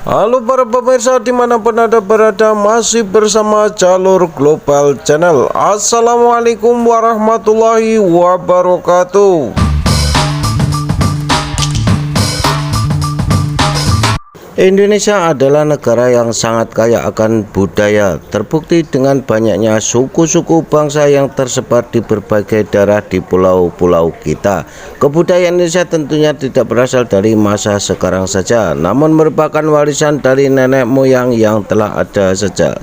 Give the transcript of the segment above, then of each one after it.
Halo para pemirsa dimanapun Anda berada, masih bersama Jalur Global Channel. Assalamualaikum warahmatullahi wabarakatuh. Indonesia adalah negara yang sangat kaya akan budaya, terbukti dengan banyaknya suku-suku bangsa yang tersebar di berbagai daerah di pulau-pulau kita. Kebudayaan Indonesia tentunya tidak berasal dari masa sekarang saja, namun merupakan warisan dari nenek moyang yang telah ada sejak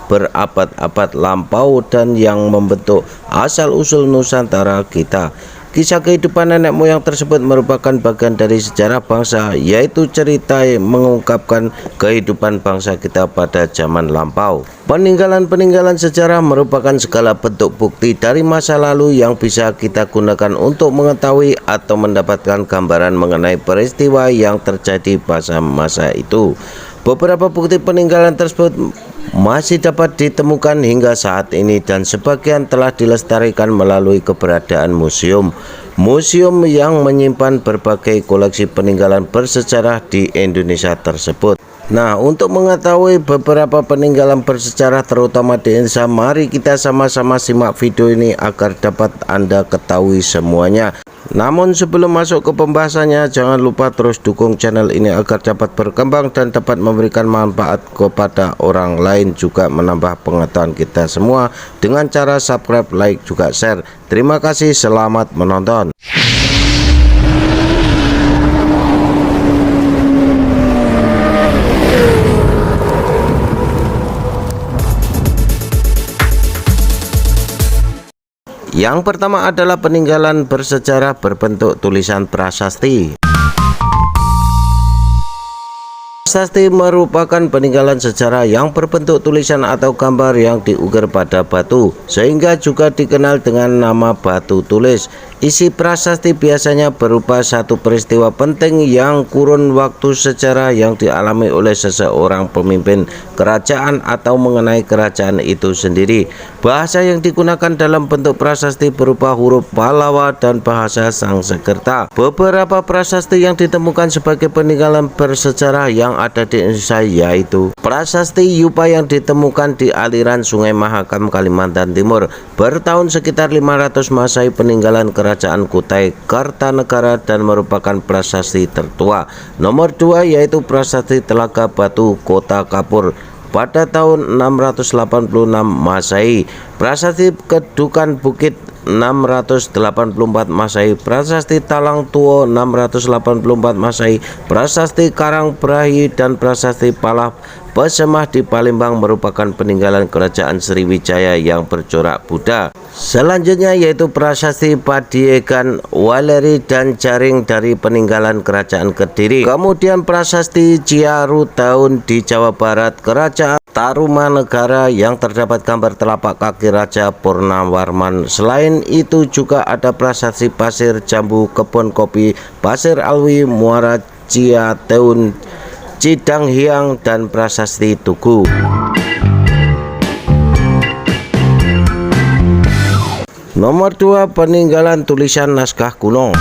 berabad-abad lampau dan yang membentuk asal-usul Nusantara kita. Kisah kehidupan nenek moyang tersebut merupakan bagian dari sejarah bangsa, yaitu cerita yang mengungkapkan kehidupan bangsa kita pada zaman lampau. Peninggalan-peninggalan sejarah merupakan segala bentuk bukti dari masa lalu yang bisa kita gunakan untuk mengetahui atau mendapatkan gambaran mengenai peristiwa yang terjadi pada masa itu. Beberapa bukti peninggalan tersebut masih dapat ditemukan hingga saat ini dan sebagian telah dilestarikan melalui keberadaan museum yang menyimpan berbagai koleksi peninggalan bersejarah di Indonesia tersebut. Nah, untuk mengetahui beberapa peninggalan bersejarah terutama di Indonesia, mari kita sama-sama simak video ini agar dapat Anda ketahui semuanya. Namun sebelum masuk ke pembahasannya, jangan lupa terus dukung channel ini agar dapat berkembang dan dapat memberikan manfaat kepada orang lain, juga menambah pengetahuan kita semua dengan cara subscribe, like, juga share. Terima kasih, selamat menonton. Yang pertama adalah peninggalan bersejarah berbentuk tulisan prasasti. Prasasti merupakan peninggalan sejarah yang berbentuk tulisan atau gambar yang diukir pada batu, sehingga juga dikenal dengan nama batu tulis. Isi prasasti biasanya berupa satu peristiwa penting yang kurun waktu sejarah yang dialami oleh seseorang pemimpin kerajaan atau mengenai kerajaan itu sendiri. Bahasa yang digunakan dalam bentuk prasasti berupa huruf Pallawa dan bahasa Sanskerta. Beberapa prasasti yang ditemukan sebagai peninggalan bersejarah yang ada di Indonesia yaitu prasasti Yupa yang ditemukan di aliran Sungai Mahakam, Kalimantan Timur bertahun sekitar 500 Masehi, peninggalan Kerajaan Kutai Kartanegara dan merupakan prasasti tertua. Nomor 2 yaitu prasasti Telaga Batu Kota Kapur pada tahun 686 Masehi. Prasasti Kedukan Bukit 684 Masehi, prasasti Talang Tuo 684 Masehi, prasasti Karang Brahi dan prasasti Palah Pesemah di Palembang merupakan peninggalan kerajaan Sriwijaya yang bercorak Buddha. Selanjutnya yaitu prasasti Padiegan, Waleri dan Jaring dari peninggalan kerajaan Kediri. Kemudian prasasti Ciarudaun di Jawa Barat, kerajaan Tarumanegara yang terdapat gambar telapak kaki Raja Purnawarman. Selain itu juga ada prasasti Pasir Jambu, Kebun Kopi, Pasir Alwi, Muara Ciateun, Cidang Hiang dan prasasti Tugu. Nomor 2 peninggalan tulisan naskah kuno.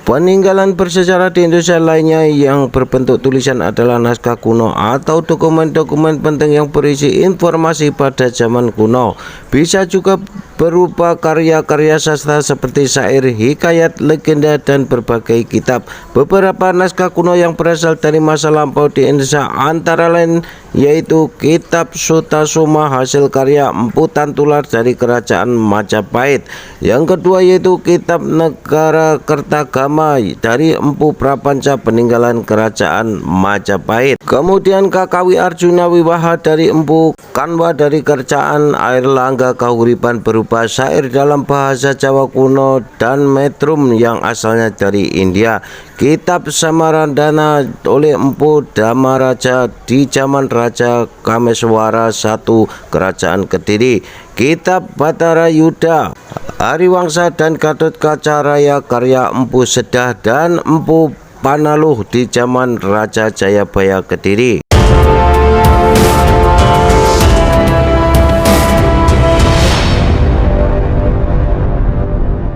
Peninggalan bersejarah di Indonesia lainnya yang berbentuk tulisan adalah naskah kuno atau dokumen-dokumen penting yang berisi informasi pada zaman kuno. Bisa juga berupa karya-karya sastra seperti syair, hikayat, legenda, dan berbagai kitab. Beberapa naskah kuno yang berasal dari masa lampau di Indonesia antara lain yaitu Kitab Sutasoma hasil karya Empu Tantular dari Kerajaan Majapahit. Yang kedua yaitu Kitab Negara Kertagama dari Empu Prapanca peninggalan Kerajaan Majapahit. Kemudian Kakawi Arjuna Wiwaha dari Empu Kanwa dari Kerajaan Airlangga Kahuripan berupa syair dalam bahasa Jawa kuno dan metrum yang asalnya dari India. Kitab Samarandana oleh Empu Damaraja di zaman Raja Kameswara I Kerajaan Kediri. Kitab Batara Yuda, Hariwangsa dan Gatot Kaca Raya karya Empu Sedah dan Empu Panaluh di zaman Raja Jayabaya Kediri.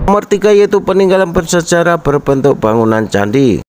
Nomor 3 yaitu peninggalan bersejarah berbentuk bangunan candi.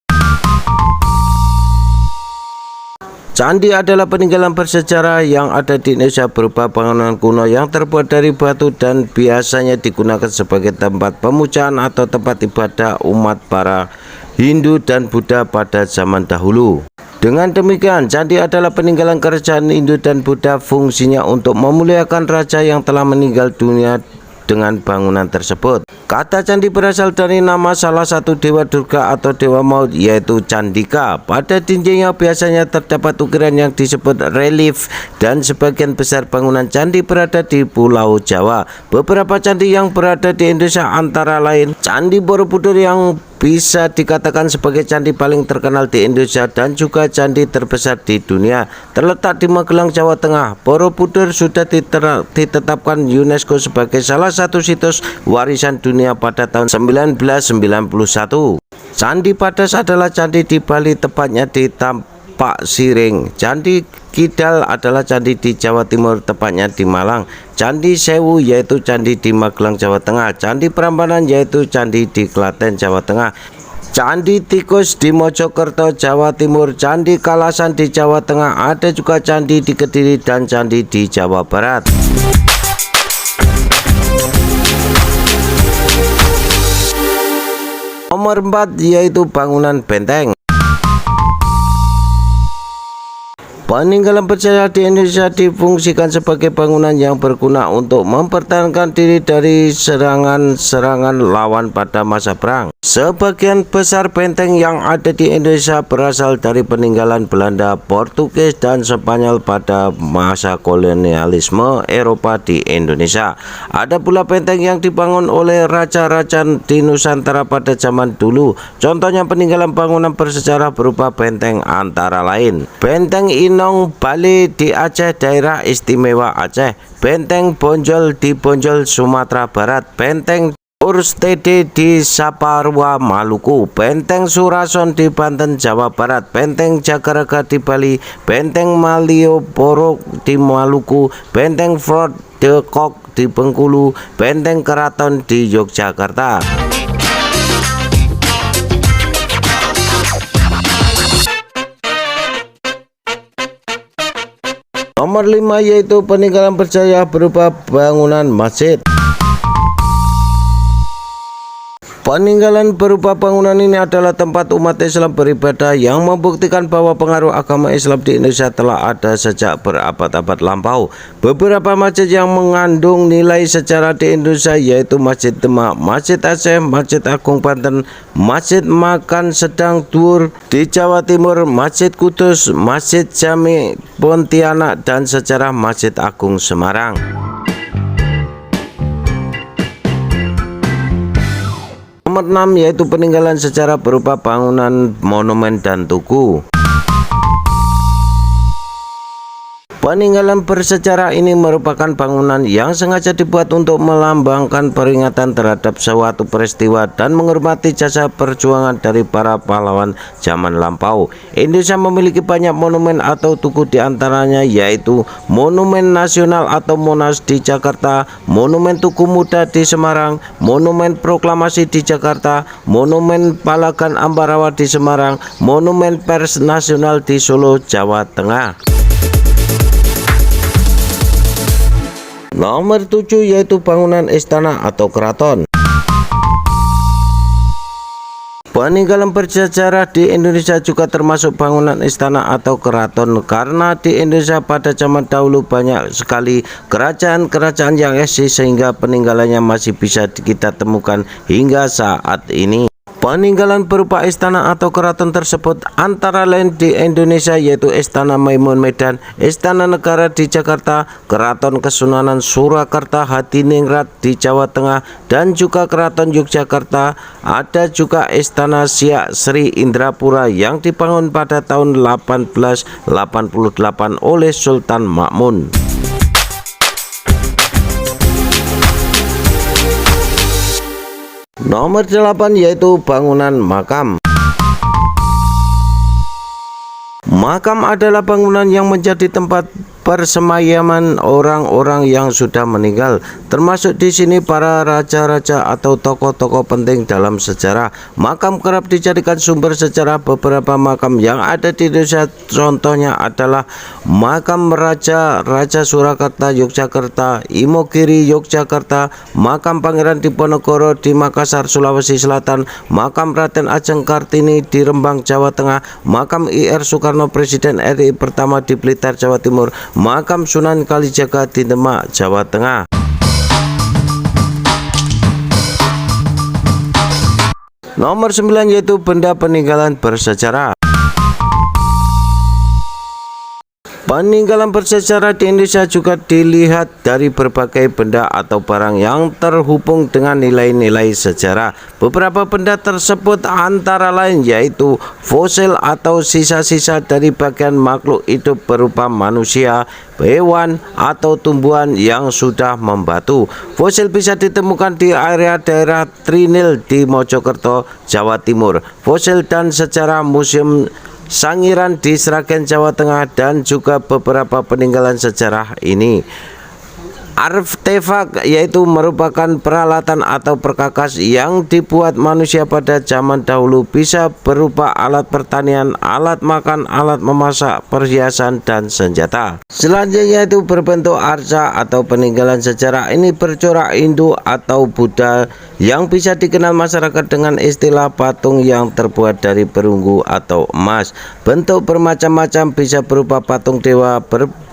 Candi adalah peninggalan bersejarah yang ada di Indonesia berupa bangunan kuno yang terbuat dari batu dan biasanya digunakan sebagai tempat pemujaan atau tempat ibadah umat para Hindu dan Buddha pada zaman dahulu. Dengan demikian, candi adalah peninggalan kerajaan Hindu dan Buddha, fungsinya untuk memuliakan raja yang telah meninggal dunia dengan bangunan tersebut. Kata candi berasal dari nama salah satu dewa Durga atau dewa maut, yaitu Candika. Pada dindingnya biasanya terdapat ukiran yang disebut relief, dan sebagian besar bangunan candi berada di Pulau Jawa. Beberapa candi yang berada di Indonesia antara lain Candi Borobudur yang bisa dikatakan sebagai candi paling terkenal di Indonesia dan juga candi terbesar di dunia, terletak di Magelang, Jawa Tengah. Borobudur sudah ditetapkan UNESCO sebagai salah satu situs warisan dunia pada tahun 1991. Candi Padas adalah candi di Bali, tepatnya di Tampak Siring. Candi Kidal adalah candi di Jawa Timur, tepatnya di Malang. Candi Sewu yaitu candi di Magelang, Jawa Tengah. Candi Prambanan yaitu candi di Klaten, Jawa Tengah. Candi Tikus di Mojokerto, Jawa Timur. Candi Kalasan di Jawa Tengah. Ada juga candi di Kediri dan candi di Jawa Barat. Nomor 4 yaitu bangunan benteng. Peninggalan bersejarah di Indonesia difungsikan sebagai bangunan yang berguna untuk mempertahankan diri dari serangan-serangan lawan pada masa perang. Sebagian besar benteng yang ada di Indonesia berasal dari peninggalan Belanda, Portugis, dan Spanyol pada masa kolonialisme Eropa di Indonesia. Ada pula benteng yang dibangun oleh raja-raja di Nusantara pada zaman dulu. Contohnya peninggalan bangunan bersejarah berupa benteng antara lain Benteng Inong Bali di Aceh, daerah istimewa Aceh. Benteng Bonjol di Bonjol, Sumatera Barat. Benteng Urstede di Saparua, Maluku. Benteng Surason di Banten, Jawa Barat. Benteng Jagaraga di Bali. Benteng Malioboro di Maluku. Benteng Fort de Kock di Bengkulu. Benteng Keraton di Yogyakarta. Nomor 5 yaitu peninggalan bersejarah berupa bangunan masjid. Peninggalan berupa bangunan ini adalah tempat umat Islam beribadah yang membuktikan bahwa pengaruh agama Islam di Indonesia telah ada sejak berabad-abad lampau. Beberapa masjid yang mengandung nilai sejarah di Indonesia yaitu Masjid Demak, Masjid Aceh, Masjid Agung Banten, Masjid Makan Sedang Dur di Jawa Timur, Masjid Kudus, Masjid Jami Pontianak, dan sejarah Masjid Agung Semarang. Nomor 6 yaitu peninggalan sejarah berupa bangunan, monumen, dan tugu. Peninggalan bersejarah ini merupakan bangunan yang sengaja dibuat untuk melambangkan peringatan terhadap suatu peristiwa dan menghormati jasa perjuangan dari para pahlawan zaman lampau. Indonesia memiliki banyak monumen atau tugu, diantaranya yaitu Monumen Nasional atau Monas di Jakarta, Monumen Tugu Muda di Semarang, Monumen Proklamasi di Jakarta, Monumen Palagan Ambarawa di Semarang, Monumen Pers Nasional di Solo, Jawa Tengah. Nomor 7 yaitu bangunan istana atau keraton. Peninggalan bersejarah di Indonesia juga termasuk bangunan istana atau keraton, karena di Indonesia pada zaman dahulu banyak sekali kerajaan-kerajaan yang eksis sehingga peninggalannya masih bisa kita temukan hingga saat ini. Peninggalan berupa istana atau keraton tersebut antara lain di Indonesia yaitu Istana Maimun Medan, Istana Negara di Jakarta, Keraton Kesunanan Surakarta Hadiningrat di Jawa Tengah, dan juga Keraton Yogyakarta. Ada juga Istana Siak Sri Indrapura yang dibangun pada tahun 1888 oleh Sultan Makmun. Nomor 8 yaitu bangunan makam. Makam adalah bangunan yang menjadi tempat persemayaman orang-orang yang sudah meninggal, termasuk di sini para raja-raja atau tokoh-tokoh penting dalam sejarah. Makam kerap dijadikan sumber sejarah beberapa makam yang ada di Indonesia. Contohnya adalah makam Raja Surakarta Yogyakarta, Imogiri Yogyakarta, makam Pangeran Diponegoro di Makassar Sulawesi Selatan, makam Raden Ajeng Kartini di Rembang Jawa Tengah, makam IR Soekarno Presiden RI pertama di Blitar Jawa Timur, makam Sunan Kalijaga di Demak Jawa Tengah. Nomor 9 yaitu benda peninggalan bersejarah. Peninggalan bersejarah di Indonesia juga dilihat dari berbagai benda atau barang yang terhubung dengan nilai-nilai sejarah. Beberapa benda tersebut antara lain yaitu fosil atau sisa-sisa dari bagian makhluk hidup berupa manusia, hewan, atau tumbuhan yang sudah membatu. Fosil bisa ditemukan di area daerah Trinil di Mojokerto, Jawa Timur. Fosil dan sejarah Museum Sangiran di Sragen Jawa Tengah, dan juga beberapa peninggalan sejarah ini. Artefak yaitu merupakan peralatan atau perkakas yang dibuat manusia pada zaman dahulu, bisa berupa alat pertanian, alat makan, alat memasak, perhiasan, dan senjata. Selanjutnya itu berbentuk arca atau peninggalan sejarah. Ini bercorak Hindu atau Buddha yang bisa dikenal masyarakat dengan istilah patung yang terbuat dari perunggu atau emas. Bentuk bermacam-macam, bisa berupa patung dewa,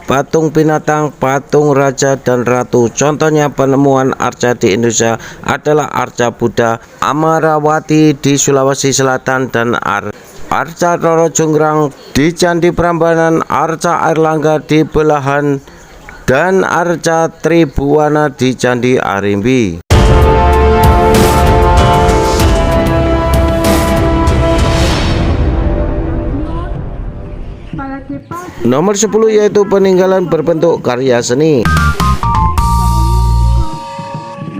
patung binatang, patung raja dan ratu. Contohnya penemuan arca di Indonesia adalah arca Buddha Amarawati di Sulawesi Selatan, dan arca Roro Jonggrang di Candi Prambanan, arca Airlangga di Belahan, dan arca Tribuana di Candi Arimbi. Nomor 10 yaitu peninggalan berbentuk karya seni.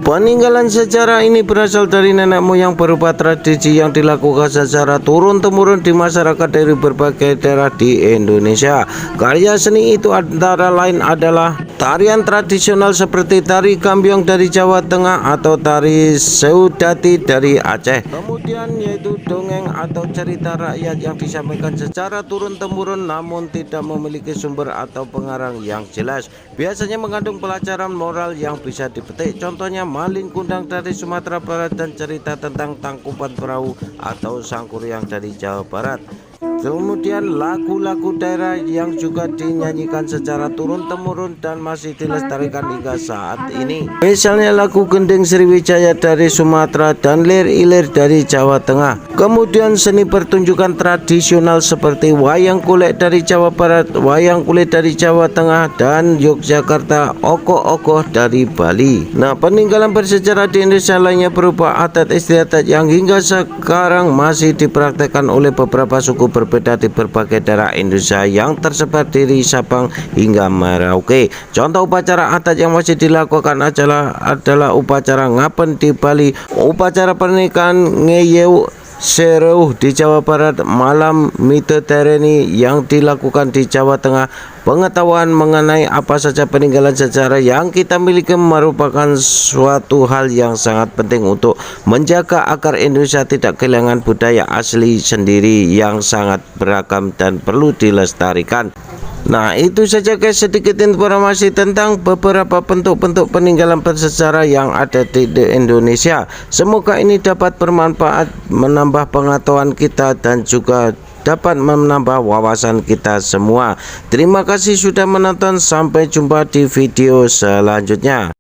Peninggalan sejarah ini berasal dari nenek moyang berupa tradisi yang dilakukan secara turun-temurun di masyarakat dari berbagai daerah di Indonesia. Karya seni itu antara lain adalah tarian tradisional seperti tari Gambyong dari Jawa Tengah atau tari Seudati dari Aceh. Kemudian yaitu dongeng atau cerita rakyat yang disampaikan secara turun-temurun namun tidak memiliki sumber atau pengarang yang jelas. Biasanya mengandung pelajaran moral yang bisa dipetik. Contohnya Malin Kundang dari Sumatera Barat dan cerita tentang Tangkuban Perahu atau Sangkuriang dari Jawa Barat. Kemudian lagu-lagu daerah yang juga dinyanyikan secara turun-temurun dan masih dilestarikan hingga saat ini. Misalnya lagu Gending Sriwijaya dari Sumatera dan Lir Ilir dari Jawa Tengah. Kemudian seni pertunjukan tradisional seperti wayang kulit dari Jawa Barat, wayang kulit dari Jawa Tengah, dan Yogyakarta, ogoh-ogoh dari Bali. Nah, peninggalan bersejarah di Indonesia lainnya berupa adat istiadat yang hingga sekarang masih dipraktekkan oleh beberapa suku berbeda di berbagai daerah Indonesia yang tersebar dari Sabang hingga Merauke. Contoh upacara adat yang masih dilakukan adalah upacara Ngapen di Bali, upacara pernikahan Ngeyeu Seruh di Jawa Barat, malam Midodareni yang dilakukan di Jawa Tengah. Pengetahuan mengenai apa saja peninggalan sejarah yang kita miliki merupakan suatu hal yang sangat penting untuk menjaga agar Indonesia tidak kehilangan budaya asli sendiri yang sangat beragam dan perlu dilestarikan. Nah, itu saja guys, sedikit informasi tentang beberapa bentuk-bentuk peninggalan bersejarah yang ada di Indonesia. Semoga ini dapat bermanfaat, menambah pengetahuan kita, dan juga dapat menambah wawasan kita semua. Terima kasih sudah menonton, sampai jumpa di video selanjutnya.